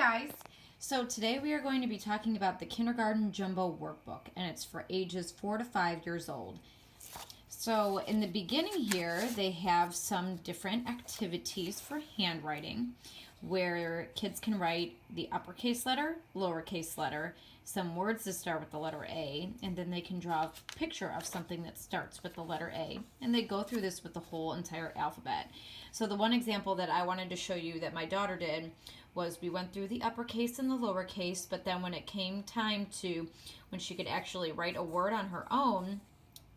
guys! So today we are going to be talking about the Kindergarten Jumbo Workbook, and it's for ages 4 to 5 years old. So in the beginning here, they have some different activities for handwriting where kids can write the uppercase letter, lowercase letter, some words that start with the letter A, and then they can draw a picture of something that starts with the letter A. And they go through this with the whole entire alphabet. So the one example that I wanted to show you that my daughter did was we went through the uppercase and the lowercase, but then when it came time to when she could actually write a word on her own,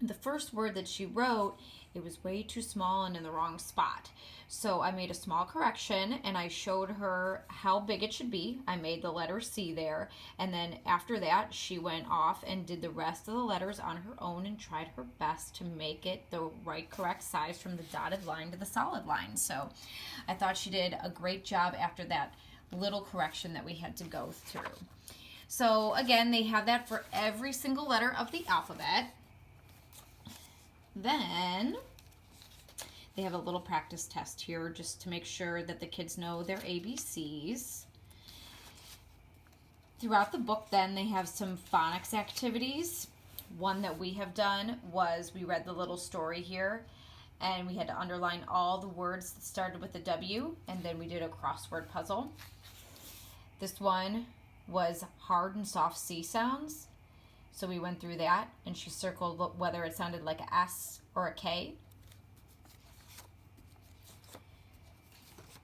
the first word that she wrote, it was way too small and in the wrong spot. So I made a small correction and I showed her how big it should be. I made the letter C there, and then after that she went off and did the rest of the letters on her own and tried her best to make it the right correct size from the dotted line to the solid line. So I thought she did a great job after that little correction that we had to go through. So again, they have that for every single letter of the alphabet. Then they have a little practice test here just to make sure that the kids know their ABCs. Throughout the book then they have some phonics activities. One that we have done was we read the little story here and we had to underline all the words that started with a W, and then we did a crossword puzzle. This one was hard and soft C sounds. So we went through that, and she circled whether it sounded like a S or a K.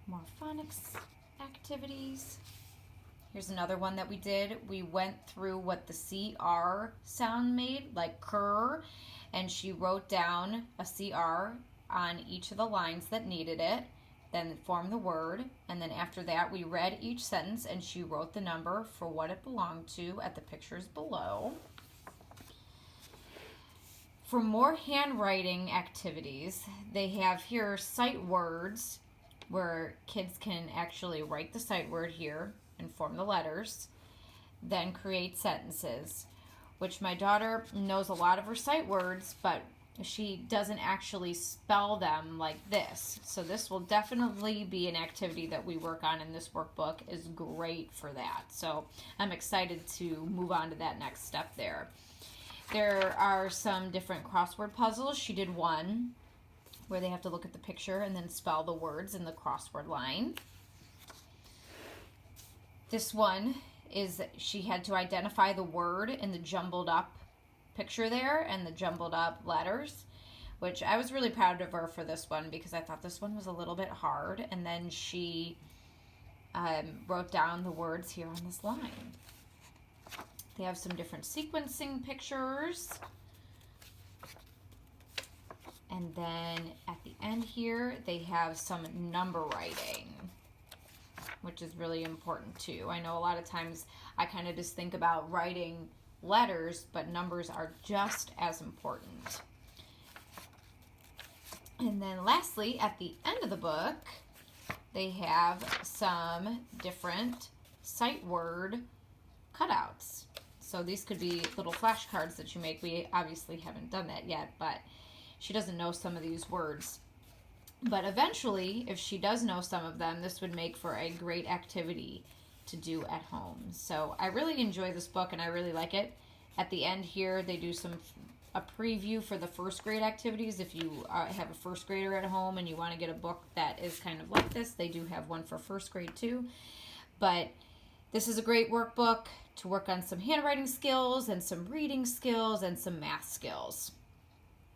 More phonics activities. Here's another one that we did. We went through what the CR sound made, like cur, and she wrote down a CR on each of the lines that needed it, then formed the word, and then after that we read each sentence and she wrote the number for what it belonged to at the pictures below. For more handwriting activities, they have here sight words where kids can actually write the sight word here and form the letters, then create sentences, which my daughter knows a lot of her sight words, but she doesn't actually spell them like this. So this will definitely be an activity that we work on in this workbook. Is great for that. So I'm excited to move on to that next step there. There are some different crossword puzzles. She did one where they have to look at the picture and then spell the words in the crossword line. This one is she had to identify the word in the jumbled up picture there and the jumbled up letters, which I was really proud of her for this one because I thought this one was a little bit hard. And then she wrote down the words here on this line. They have some different sequencing pictures. And then at the end here, they have some number writing, which is really important too. I know a lot of times I kind of just think about writing letters, but numbers are just as important. And then lastly, at the end of the book, they have some different sight word cutouts. So these could be little flashcards that you make. We obviously haven't done that yet, but she doesn't know some of these words. But eventually, if she does know some of them, this would make for a great activity to do at home. So I really enjoy this book and I really like it. At the end here, they do a preview for the first grade activities. If you have a first grader at home and you want to get a book that is kind of like this, they do have one for first grade too. But this is a great workbook to work on some handwriting skills and some reading skills and some math skills.